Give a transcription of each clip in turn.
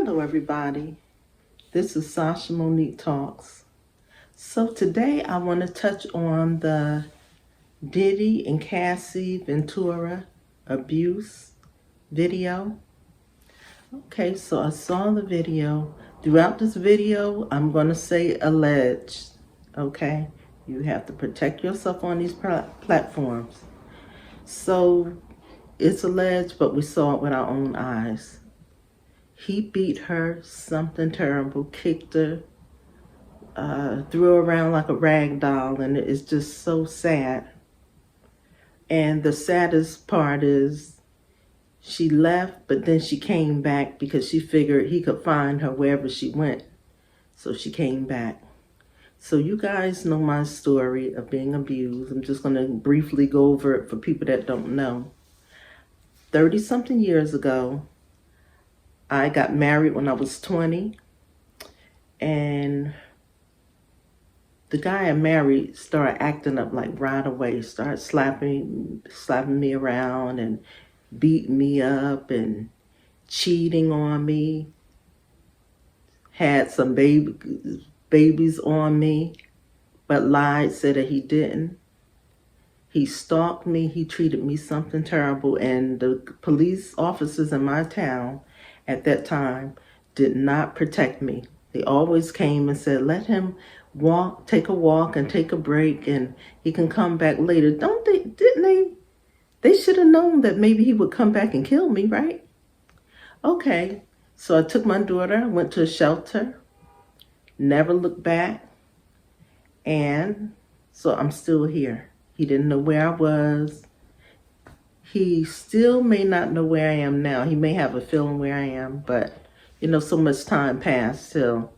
Hello everybody, this is Sasha Monique Talks. So today I want to touch on the Diddy and Cassie Ventura abuse video. Okay, so I saw the video. Throughout this video, I'm going to say alleged. Okay, you have to protect yourself on these platforms. So it's alleged, but we saw it with our own eyes. He beat her something terrible, kicked her, threw her around like a rag doll, and it's just so sad. And the saddest part is she left, but then she came back because she figured he could find her wherever she went. So she came back. So you guys know my story of being abused. I'm just going to briefly go over it for people that don't know. 30-something years ago, I got married when I was 20, and the guy I married started acting up like right away, started slapping me around and beating me up and cheating on me, had some babies on me, but lied, said that he didn't. He stalked me, he treated me something terrible, and the police officers in my town at that time did not protect me. They always came and said, let him take a walk and take a break, and he can come back later. Didn't they? They should have known that maybe he would come back and kill me, right? Okay, so I took my daughter, went to a shelter, never looked back, and so I'm still here. He didn't know where I was. He still may not know where I am now. He may have a feeling where I am, but, so much time passed till,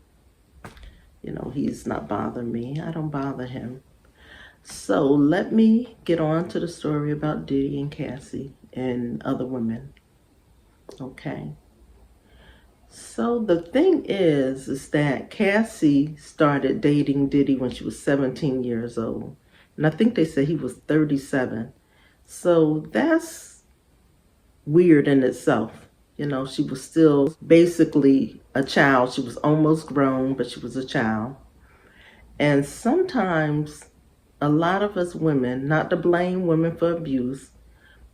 he's not bothering me. I don't bother him. So let me get on to the story about Diddy and Cassie and other women. Okay. So the thing is that Cassie started dating Diddy when she was 17 years old. And I think they said he was 37. So that's weird in itself. She was still basically a child. She was almost grown, but she was a child. And sometimes a lot of us women, not to blame women for abuse,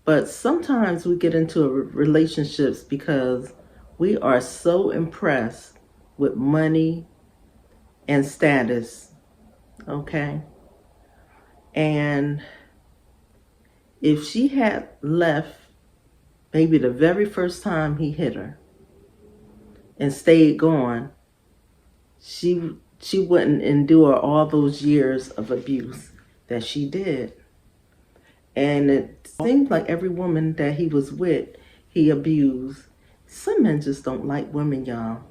but sometimes we get into relationships because we are so impressed with money and status, okay? And if she had left maybe the very first time he hit her and stayed gone, she wouldn't endure all those years of abuse that she did. And it seems like every woman that he was with, he abused. Some men just don't like women, y'all.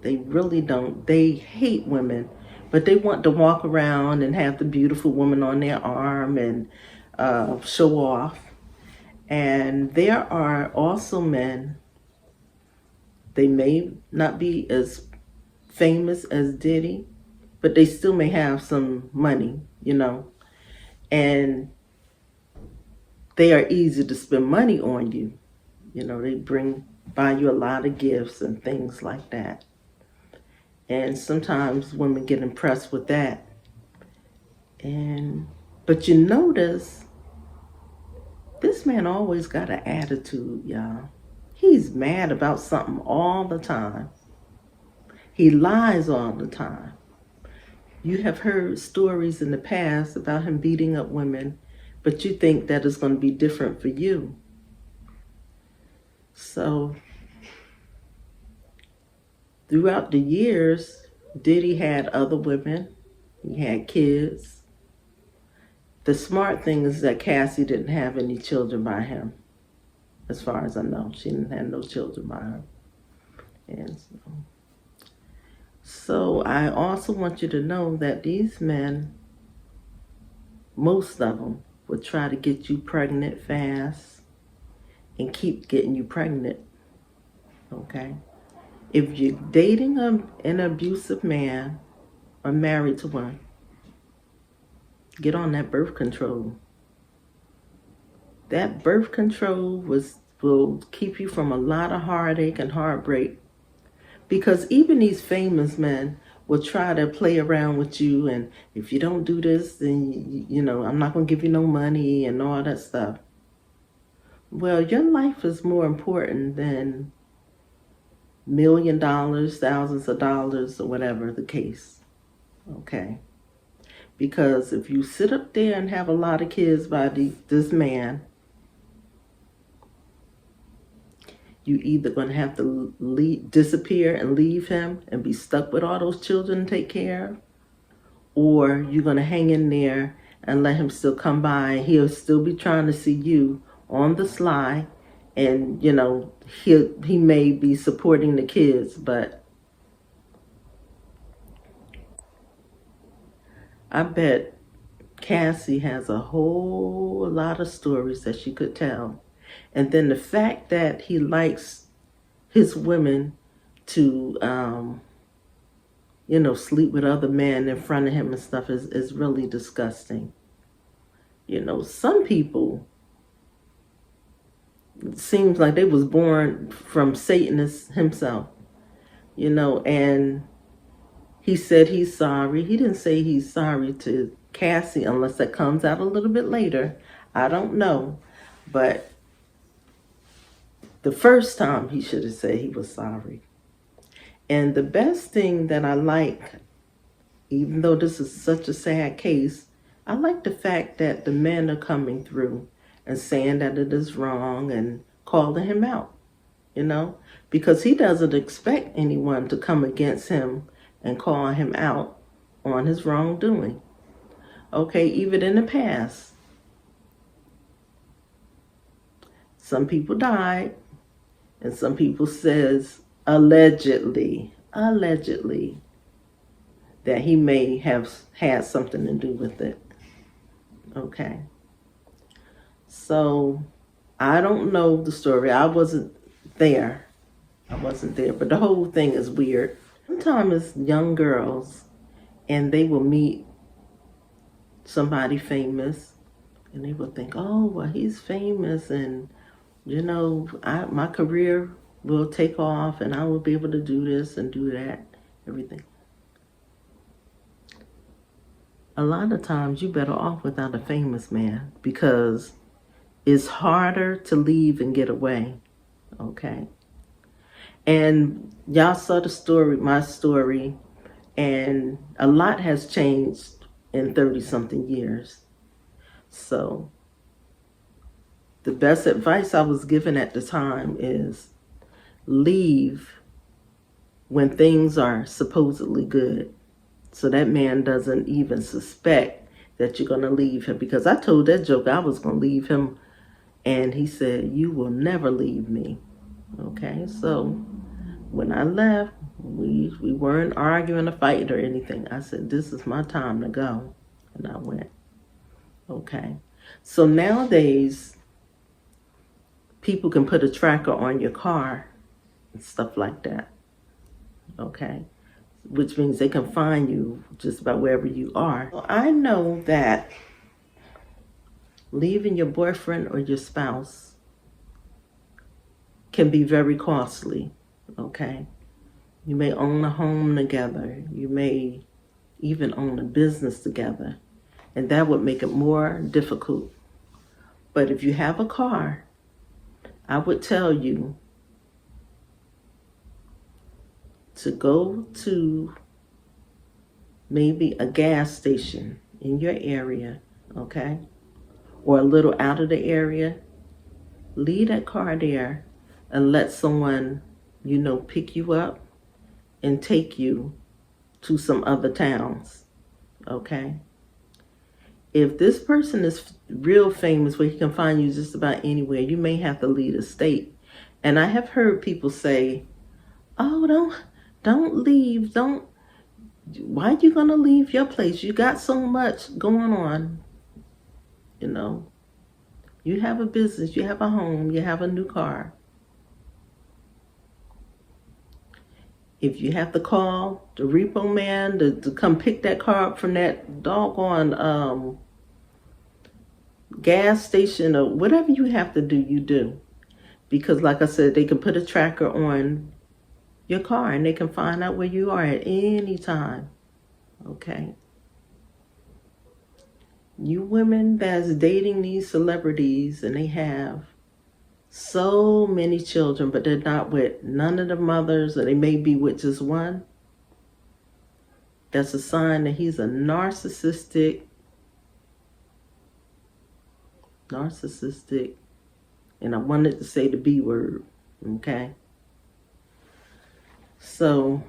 They really don't. They hate women, but they want to walk around and have the beautiful woman on their arm and show off. And there are also men, they may not be as famous as Diddy, but they still may have some money, and they are easy to spend money on you. They buy you a lot of gifts and things like that. And sometimes women get impressed with that. But you notice, this man always got an attitude, y'all. He's mad about something all the time. He lies all the time. You have heard stories in the past about him beating up women, but you think that is going to be different for you. So, throughout the years, Diddy had other women. He had kids. The smart thing is that Cassie didn't have any children by him. As far as I know, she didn't have no children by her. And so I also want you to know that these men, most of them, would try to get you pregnant fast and keep getting you pregnant. Okay? If you're dating an abusive man or married to one, get on that birth control. That birth control will keep you from a lot of heartache and heartbreak. Because even these famous men will try to play around with you, and if you don't do this, then, I'm not going to give you no money and all that stuff. Well, your life is more important than $1,000,000, thousands of dollars, or whatever the case. Okay? Because if you sit up there and have a lot of kids by this man, you either going to have to disappear and leave him and be stuck with all those children to take care of, or you're going to hang in there and let him still come by. He'll still be trying to see you on the sly, and he may be supporting the kids, but I bet Cassie has a whole lot of stories that she could tell. And then the fact that he likes his women to sleep with other men in front of him and stuff is really disgusting. Some people, it seems like they was born from Satan himself, and he said he's sorry. He didn't say he's sorry to Cassie unless that comes out a little bit later. I don't know. But the first time he should have said he was sorry. And the best thing that I like, even though this is such a sad case, I like the fact that the men are coming through and saying that it is wrong and calling him out, because he doesn't expect anyone to come against him and call him out on his wrongdoing. Okay, even in the past, some people died, and some people says allegedly, that he may have had something to do with it. Okay. So, I don't know the story. I wasn't there, but the whole thing is weird. Sometimes it's young girls, and they will meet somebody famous, and they will think, oh, well, he's famous, and, my career will take off, and I will be able to do this and do that, everything. A lot of times, you better off without a famous man, because it's harder to leave and get away, okay? And y'all saw the story, my story, and a lot has changed in 30-something years. So the best advice I was given at the time is leave when things are supposedly good, so that man doesn't even suspect that you're going to leave him. Because I told that joke I was going to leave him, and he said, you will never leave me. Okay, so when I left, we weren't arguing or fighting or anything. I said, this is my time to go. And I went. Okay. So nowadays, people can put a tracker on your car and stuff like that. Okay. Which means they can find you just about wherever you are. So I know that leaving your boyfriend or your spouse can be very costly. Okay. You may own a home together. You may even own a business together. And that would make it more difficult. But if you have a car, I would tell you to go to maybe a gas station in your area, okay? Or a little out of the area. Leave that car there and let someone, pick you up and take you to some other towns, okay? If this person is real famous where he can find you just about anywhere, you may have to leave the state. And I have heard people say, oh, don't leave. Why are you going to leave your place? You got so much going on. You have a business, you have a home, you have a new car. If you have to call the repo man to come pick that car up from that doggone gas station or whatever you have to do, you do. Because like I said, they can put a tracker on your car and they can find out where you are at any time. Okay? You women that's dating these celebrities and they have so many children, but they're not with none of the mothers, or they may be with just one, that's a sign that he's a narcissistic, and I wanted to say the B word, okay? So,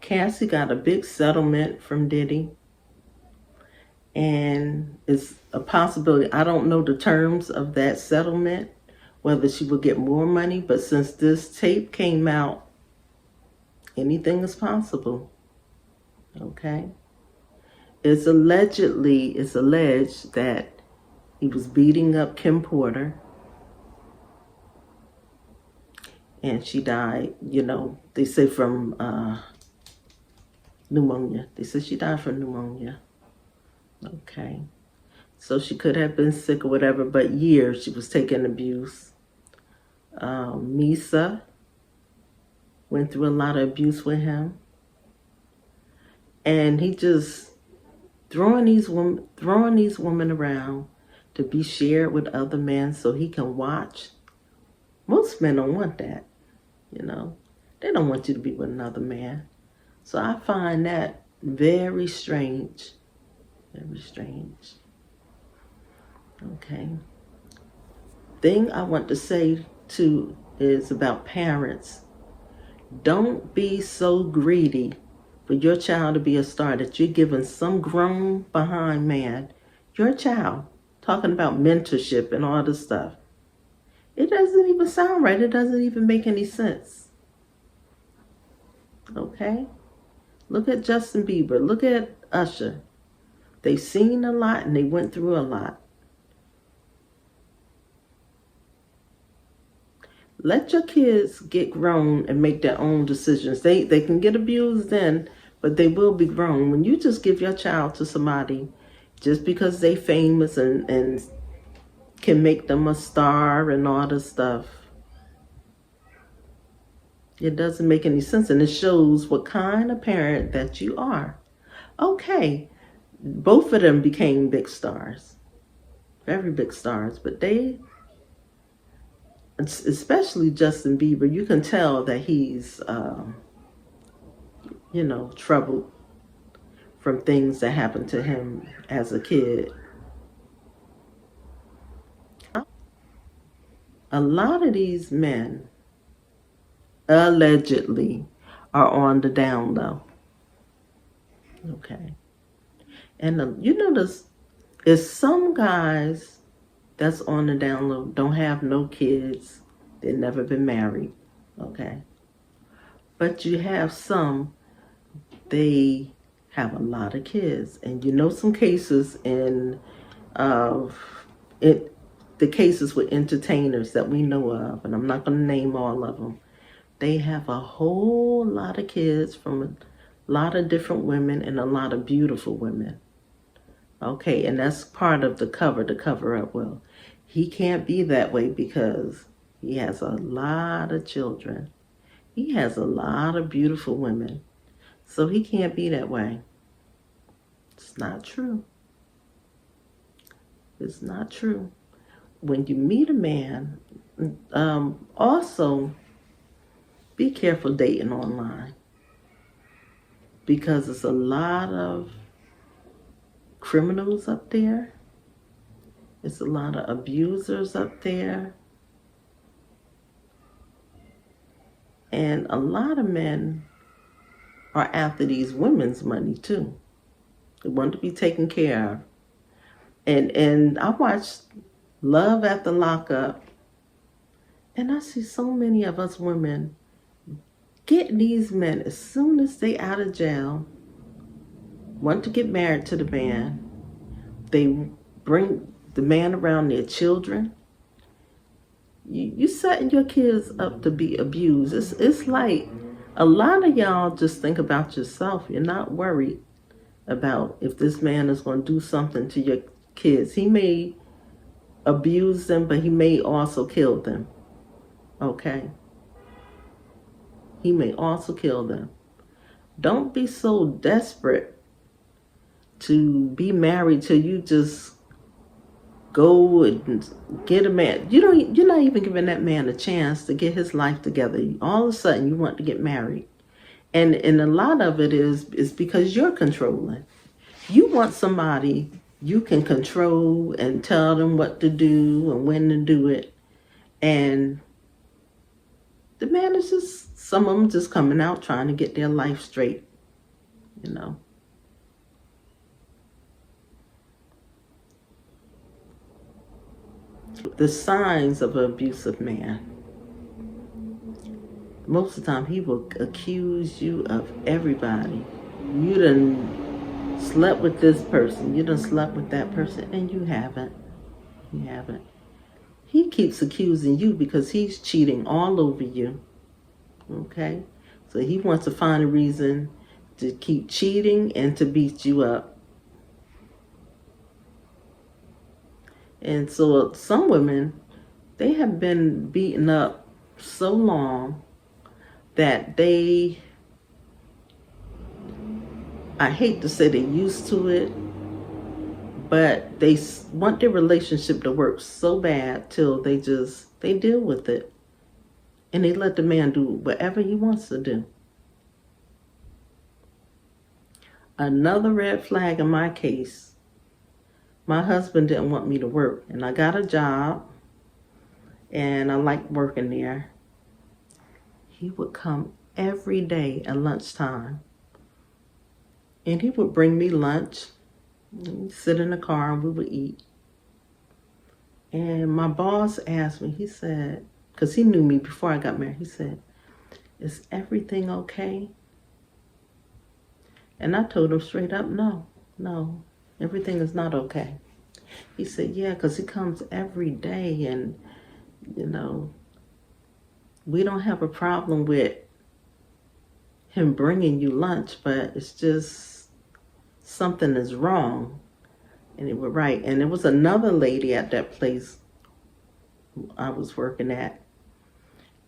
Cassie got a big settlement from Diddy, and it's a possibility, I don't know the terms of that settlement, whether she will get more money, but since this tape came out, anything is possible, okay? It's alleged that he was beating up Kim Porter and she died, they say from pneumonia. They said she died from pneumonia. Okay. So she could have been sick or whatever, but years she was taking abuse. Misa went through a lot of abuse with him. And he just throwing these women around to be shared with other men so he can watch. Most men don't want that, They don't want you to be with another man. So I find that very strange. Very strange. Okay. Thing I want to say too is about parents. Don't be so greedy for your child to be a star that you're giving some grown behind man, your child, talking about mentorship and all this stuff. It doesn't even sound right. It doesn't even make any sense. Okay? Look at Justin Bieber. Look at Usher. They've seen a lot and they went through a lot. Let your kids get grown and make their own decisions. They can get abused then, but they will be grown. When you just give your child to somebody just because they famous and can make them a star and all this stuff, it doesn't make any sense. And it shows what kind of parent that you are. Okay, both of them became big stars. Very big stars. But they, especially Justin Bieber, you can tell that he's, troubled from things that happened to him as a kid. A lot of these men allegedly are on the down low. Okay. And there's some guys that's on the down low, don't have no kids, they've never been married. Okay. But you have some, they have a lot of kids. And some cases in the cases with entertainers that we know of, and I'm not going to name all of them, they have a whole lot of kids from a lot of different women and a lot of beautiful women. Okay, and that's part of the cover up. Well, he can't be that way because he has a lot of children. He has a lot of beautiful women. So he can't be that way. It's not true. It's not true. When you meet a man, also be careful dating online, because there's a lot of criminals up there. It's a lot of abusers up there. And a lot of men are after these women's money too. They want to be taken care of. And I watched Love at the Lockup, and I see so many of us women get these men as soon as they out of jail, want to get married to the man. They bring the man around their children. You setting your kids up to be abused. It's like a lot of y'all just think about yourself. You're not worried about if this man is going to do something to your kids. He may abuse them, but he may also kill them. Okay? he may also kill them. Don't be so desperate to be married till you just go and get a man. You're not even giving that man a chance to get his life together. All of a sudden you want to get married. And a lot of it is because you're controlling. You want somebody you can control and tell them what to do and when to do it. And the man is just, some of them just coming out trying to get their life straight, you know. The signs of an abusive man. Most of the time he will accuse you of everybody. You done slept with this person, you done slept with that person, and you haven't. You haven't. He keeps accusing you because he's cheating all over you. Okay? So he wants to find a reason to keep cheating and to beat you up. And so some women, they have been beaten up so long that they, I hate to say they're used to it, but they want their relationship to work so bad till they deal with it. And they let the man do whatever he wants to do. Another red flag in my case, my husband didn't want me to work. And I got a job, and I liked working there. He would come every day at lunchtime. And he would bring me lunch. We'd sit in the car and we would eat. And my boss asked me, he said, because he knew me before I got married, he said, "Is everything okay?" And I told him straight up, no, everything is not okay. He said, yeah, because he comes every day, and, you know, we don't have a problem with him bringing you lunch, but it's just something is wrong. And they were right. And there was another lady at that place I was working at,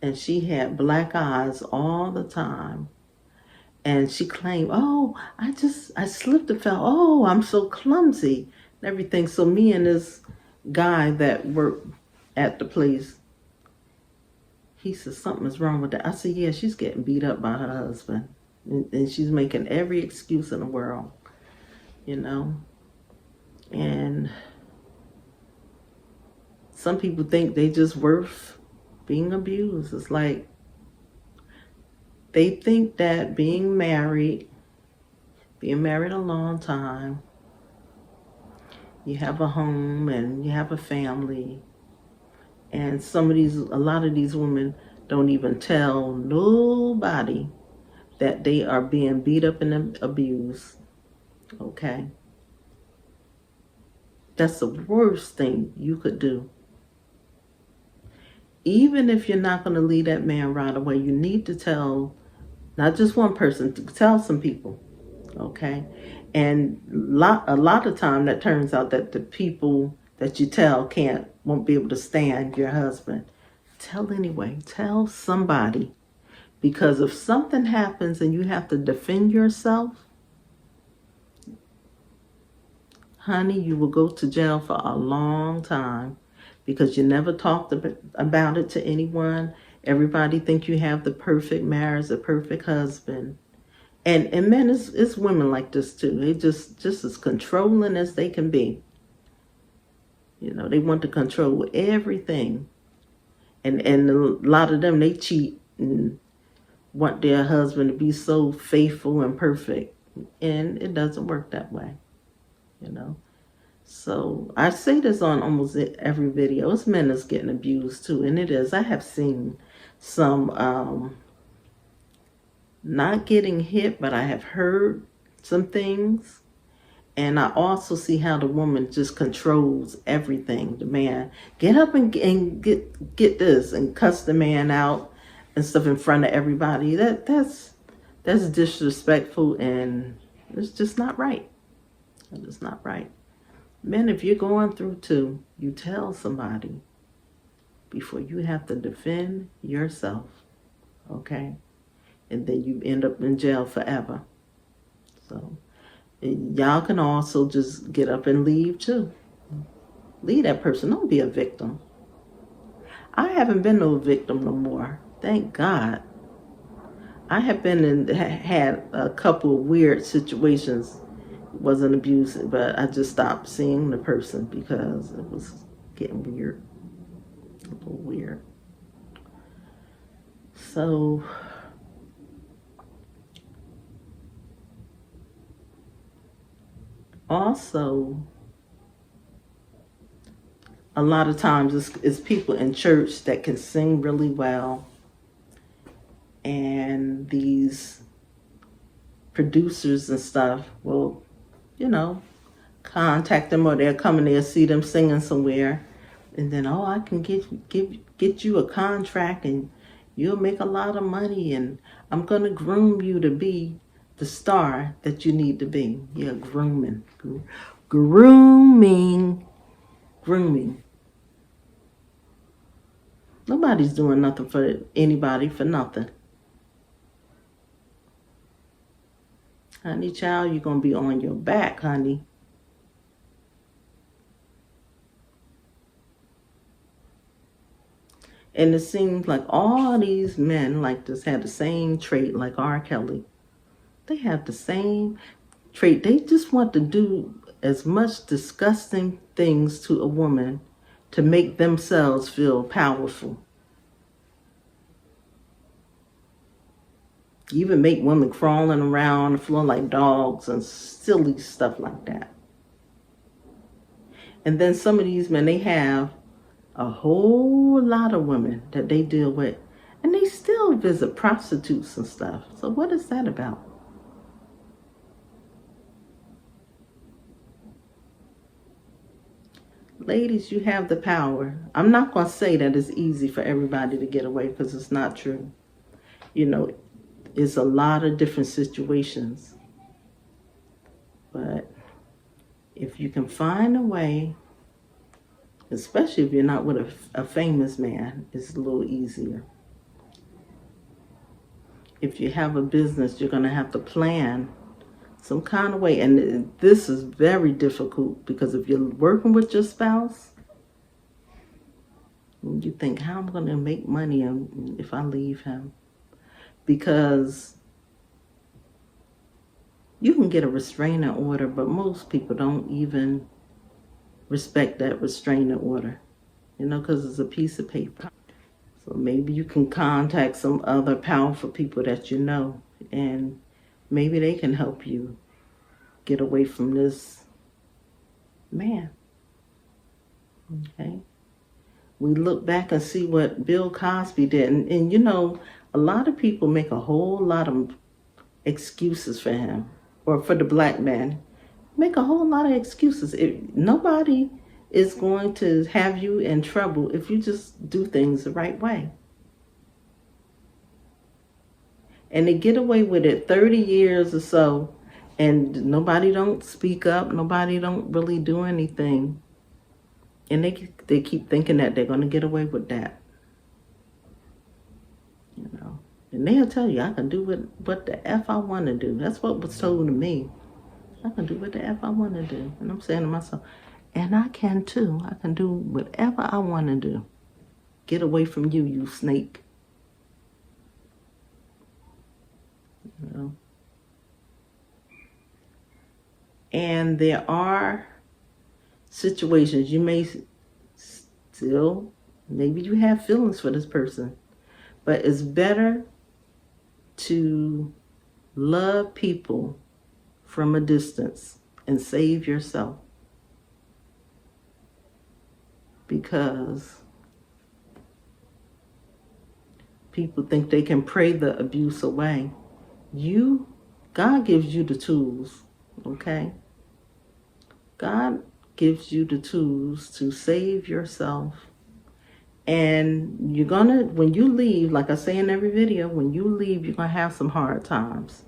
and she had black eyes all the time. And she claimed, oh, I slipped and fell. Oh, I'm so clumsy and everything. So me and this guy that worked at the place, he said, something is wrong with that. I said, yeah, she's getting beat up by her husband. And she's making every excuse in the world, you know. And some people think they just worth being abused. It's like they think that being married a long time, you have a home and you have a family, and a lot of these women don't even tell nobody that they are being beat up and abused. Okay? That's the worst thing you could do. Even if you're not going to leave that man right away, you need to tell, not just one person, to tell some people, okay? And a lot of time that turns out that the people that you tell won't be able to stand your husband. Tell anyway, tell somebody. Because if something happens and you have to defend yourself, honey, you will go to jail for a long time. Because you never talked about it to anyone. Everybody think you have the perfect marriage, the perfect husband. And men, it's women like this too. They just as controlling as they can be. You know, they want to control everything. And a lot of them, they cheat and want their husband to be so faithful and perfect. And it doesn't work that way, you know. So I say this on almost every video. It's men that's getting abused too, and it is. I have seen some not getting hit, but I have heard some things, and I also see how the woman just controls everything. The man get up and get this and cuss the man out and stuff in front of everybody. That's disrespectful, and it's just not right. It's not right. Men, if you're going through too, you tell somebody before you have to defend yourself, okay? and then you end up in jail forever. So y'all can also just get up and leave too. Leave that person. Don't be a victim. I haven't been no victim no more. Thank God. I have been in, had a couple of weird situations. It wasn't abusive, but I just stopped seeing the person because it was getting weird. A little weird. So also, a lot of times it's people in church that can sing really well, and these producers and stuff will, contact them, or they'll come and they'll see them singing somewhere, and then, oh, I can get you a contract, and you'll make a lot of money, and I'm gonna groom you to be the star that you need to be. Yeah, grooming. Nobody's doing nothing for anybody for nothing. Honey child, you're gonna be on your back, honey. And it seems like all these men like this have the same trait, like R. Kelly. They have the same trait. They just want to do as much disgusting things to a woman to make themselves feel powerful. Even make women crawling around on the floor like dogs and silly stuff like that. And then some of these men, they have a whole lot of women that they deal with, and they still visit prostitutes and stuff. So what is that about? Ladies, you have the power. I'm not going to say that it's easy for everybody to get away, because it's not true. It's a lot of different situations. But if you can find a way, especially if you're not with a famous man, it's a little easier. If you have a business, you're going to have to plan some kind of way. And this is very difficult, because if you're working with your spouse, you think, how am I going to make money if I leave him? Because you can get a restraining order, but most people don't even respect that restraining order, because it's a piece of paper. So maybe you can contact some other powerful people that you know, and maybe they can help you get away from this man. Okay? We look back and see what Bill Cosby did, and a lot of people make a whole lot of excuses for him, or for the black man. Make a whole lot of excuses. Nobody is going to have you in trouble if you just do things the right way. And they get away with it 30 years or so, and nobody don't speak up, nobody don't really do anything. And they keep thinking that they're going to get away with that. And they'll tell you, I can do what the F I want to do. That's what was told to me. I can do what the F I want to do. And I'm saying to myself, and I can too. I can do whatever I want to do. Get away from you, you snake. And there are situations you may still, maybe you have feelings for this person, but it's better to love people from a distance and save yourself, because people think they can pray the abuse away. God gives you the tools, okay? God gives you the tools to save yourself. And when you leave, like I say in every video, when you leave, you're going to have some hard times.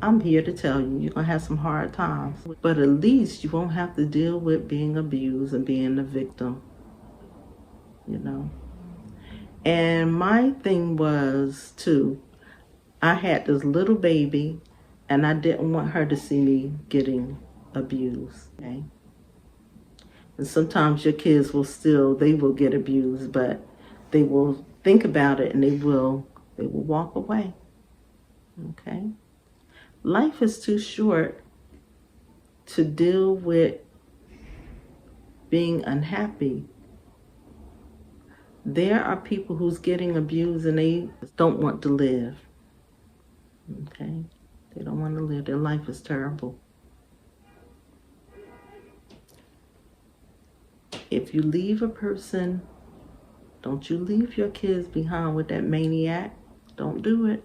I'm here to tell you, you're going to have some hard times. But at least you won't have to deal with being abused and being a victim, And my thing was, too, I had this little baby, and I didn't want her to see me getting abused. Okay? And sometimes your kids they will get abused, but they will think about it and they will walk away. Okay? Life is too short to deal with being unhappy. There are people who's getting abused and they don't want to live. Okay? They don't want to live. Their life is terrible. If you leave a person, don't you leave your kids behind with that maniac. Don't do it.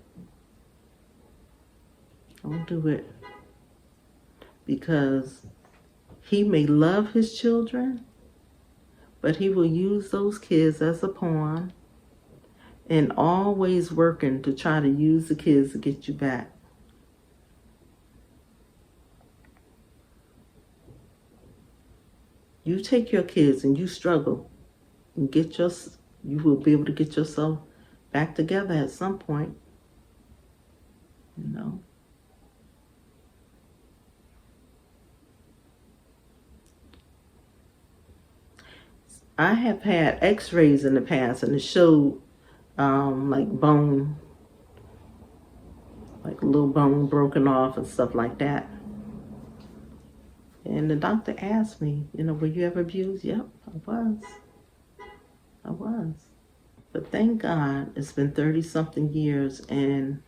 Don't do it. Because he may love his children, but he will use those kids as a pawn and always working to try to use the kids to get you back. You take your kids and you struggle and you will be able to get yourself back together at some point. You know. I have had x-rays in the past and it showed like bone, like a little bone broken off and stuff like that. And the doctor asked me, were you ever abused? Yep, I was. But thank God it's been 30-something years and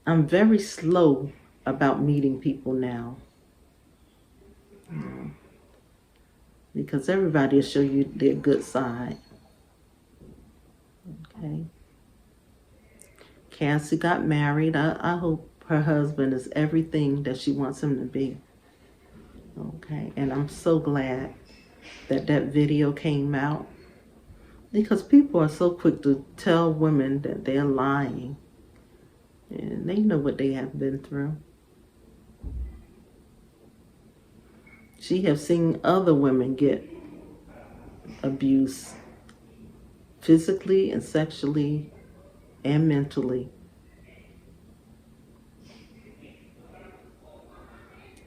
I'm very slow about meeting people now. Because everybody will show you their good side. Okay. Cassie got married. I hope her husband is everything that she wants him to be. Okay. And I'm so glad that video came out. Because people are so quick to tell women that they're lying. And they know what they have been through. She has seen other women get abused physically and sexually and mentally.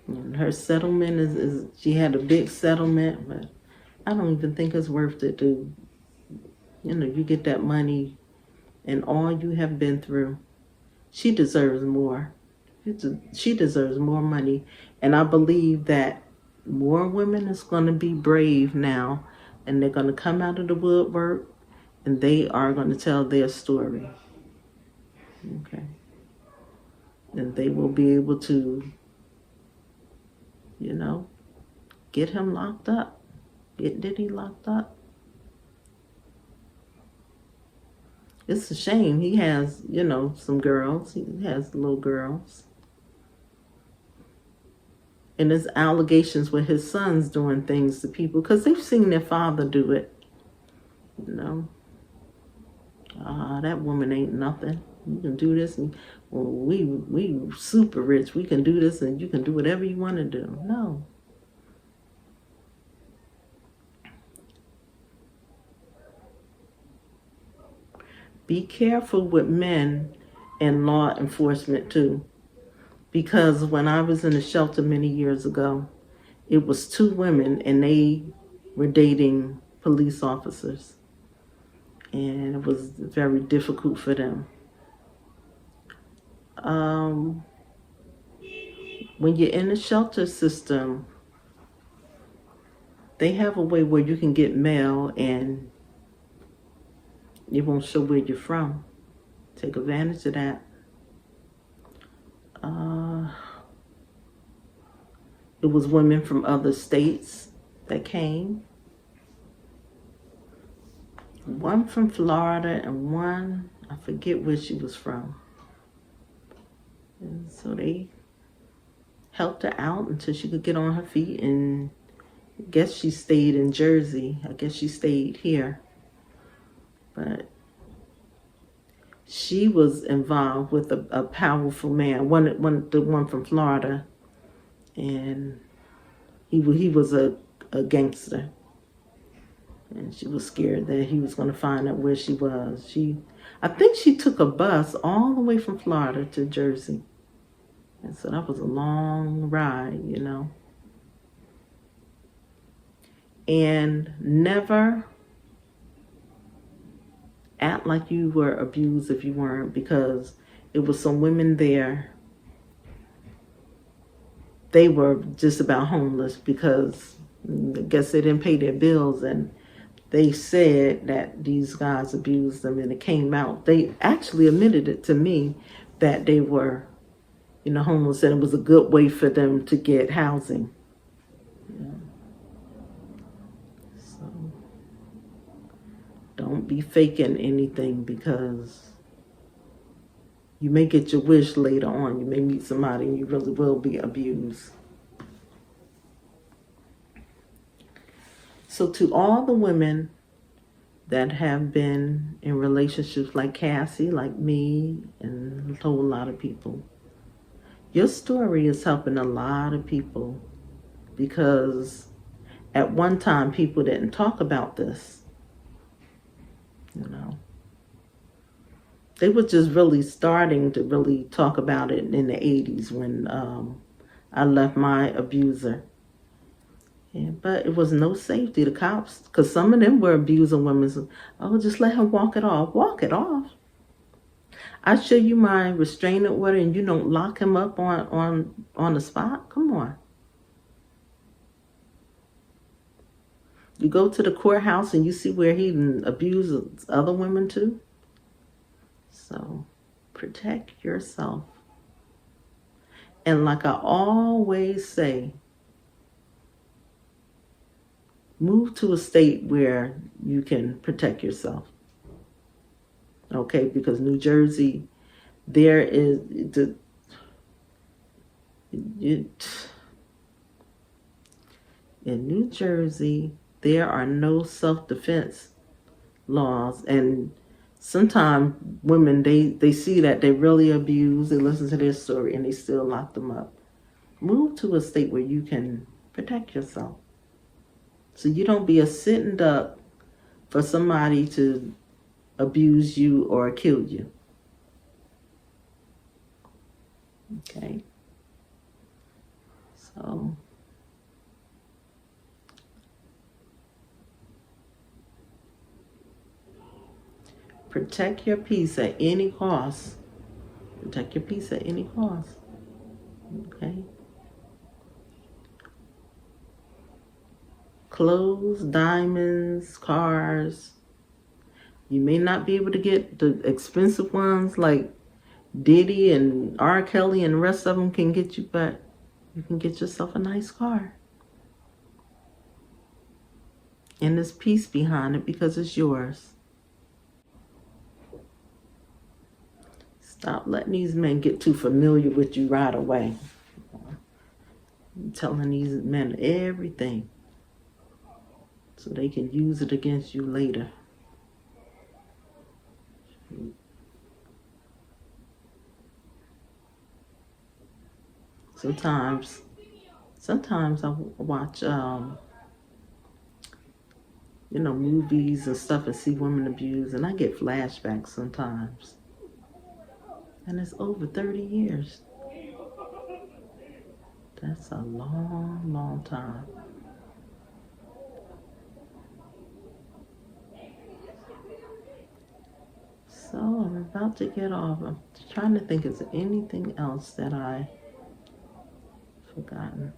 And her settlement is she had a big settlement, but I don't even think it's worth it to, you get that money and all you have been through. She deserves more. She deserves more money. And I believe that more women is going to be brave now, and they're going to come out of the woodwork, and they are going to tell their story. Okay. And they will be able to, get him locked up. Get Diddy locked up. It's a shame. He has, some girls. He has little girls. And there's allegations with his sons doing things to people because they've seen their father do it. That woman ain't nothing. You can do this, and we super rich. We can do this, and you can do whatever you want to do. No. Be careful with men and law enforcement too. Because when I was in a shelter many years ago, it was 2 women and they were dating police officers. And it was very difficult for them. When you're in the shelter system, they have a way where you can get mail and it won't show where you're from. Take advantage of that. It was women from other states that came. One from Florida and one, I forget where she was from. And so they helped her out until she could get on her feet, and I guess she stayed in Jersey. I guess she stayed here. But she was involved with a powerful man, the one from Florida, and he was a gangster. And she was scared that he was going to find out where she was. I think she took a bus all the way from Florida to Jersey. And so that was a long ride, you know. And never act like you were abused if you weren't, because it was some women there. They were just about homeless because I guess they didn't pay their bills, and they said that these guys abused them, and it came out. They actually admitted it to me that they were, you know, homeless, and it was a good way for them to get housing. Yeah. So don't be faking anything, because you may get your wish later on. You may meet somebody and you really will be abused. So to all the women that have been in relationships like Cassie, like me, and a whole lot of people, your story is helping a lot of people, because at one time people didn't talk about this, you know. They were just really starting to really talk about it in the 80s when I left my abuser. Yeah, but it was no safety. The cops, because some of them were abusing women. Oh, just let him walk it off. Walk it off. I show you my restraining order and you don't lock him up on the spot? Come on. You go to the courthouse and you see where he abused other women too. So protect yourself. And like I always say, move to a state where you can protect yourself. Okay, because New Jersey, there is in New Jersey, there are no self-defense laws, and sometimes women, they see that they really abuse, they listen to their story, and they still lock them up. Move to a state where you can protect yourself, so you don't be a sitting duck for somebody to abuse you or kill you. Okay, so protect your peace at any cost. Protect your peace at any cost. Okay. Clothes, diamonds, cars. You may not be able to get the expensive ones like Diddy and R. Kelly and the rest of them can get you, but you can get yourself a nice car. And there's peace behind it because it's yours. Stop letting these men get too familiar with you right away. I'm telling these men everything so they can use it against you later. Sometimes I watch, movies and stuff and see women abused, and I get flashbacks sometimes. And it's over 30 years. That's a long, long time. So I'm about to get off. I'm trying to think, is there anything else that I've forgotten?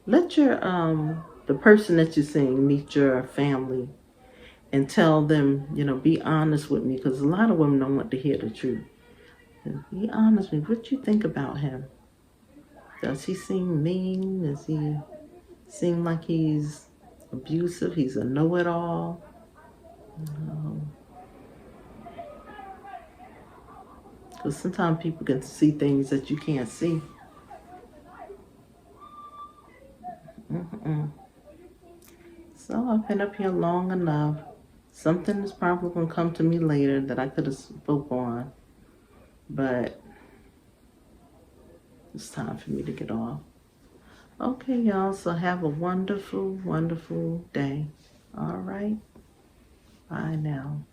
Let your the person that you're seeing meet your family and tell them, be honest with me, because a lot of women don't want to hear the truth. And be honest with me. What you think about him? Does he seem mean? Does he seem like he's abusive? He's a know-it-all? Because sometimes people can see things that you can't see. So I've been up here long enough. Something is probably going to come to me later that I could have spoke on. But it's time for me to get off. Okay, y'all, so have a wonderful, wonderful day. All right, bye now.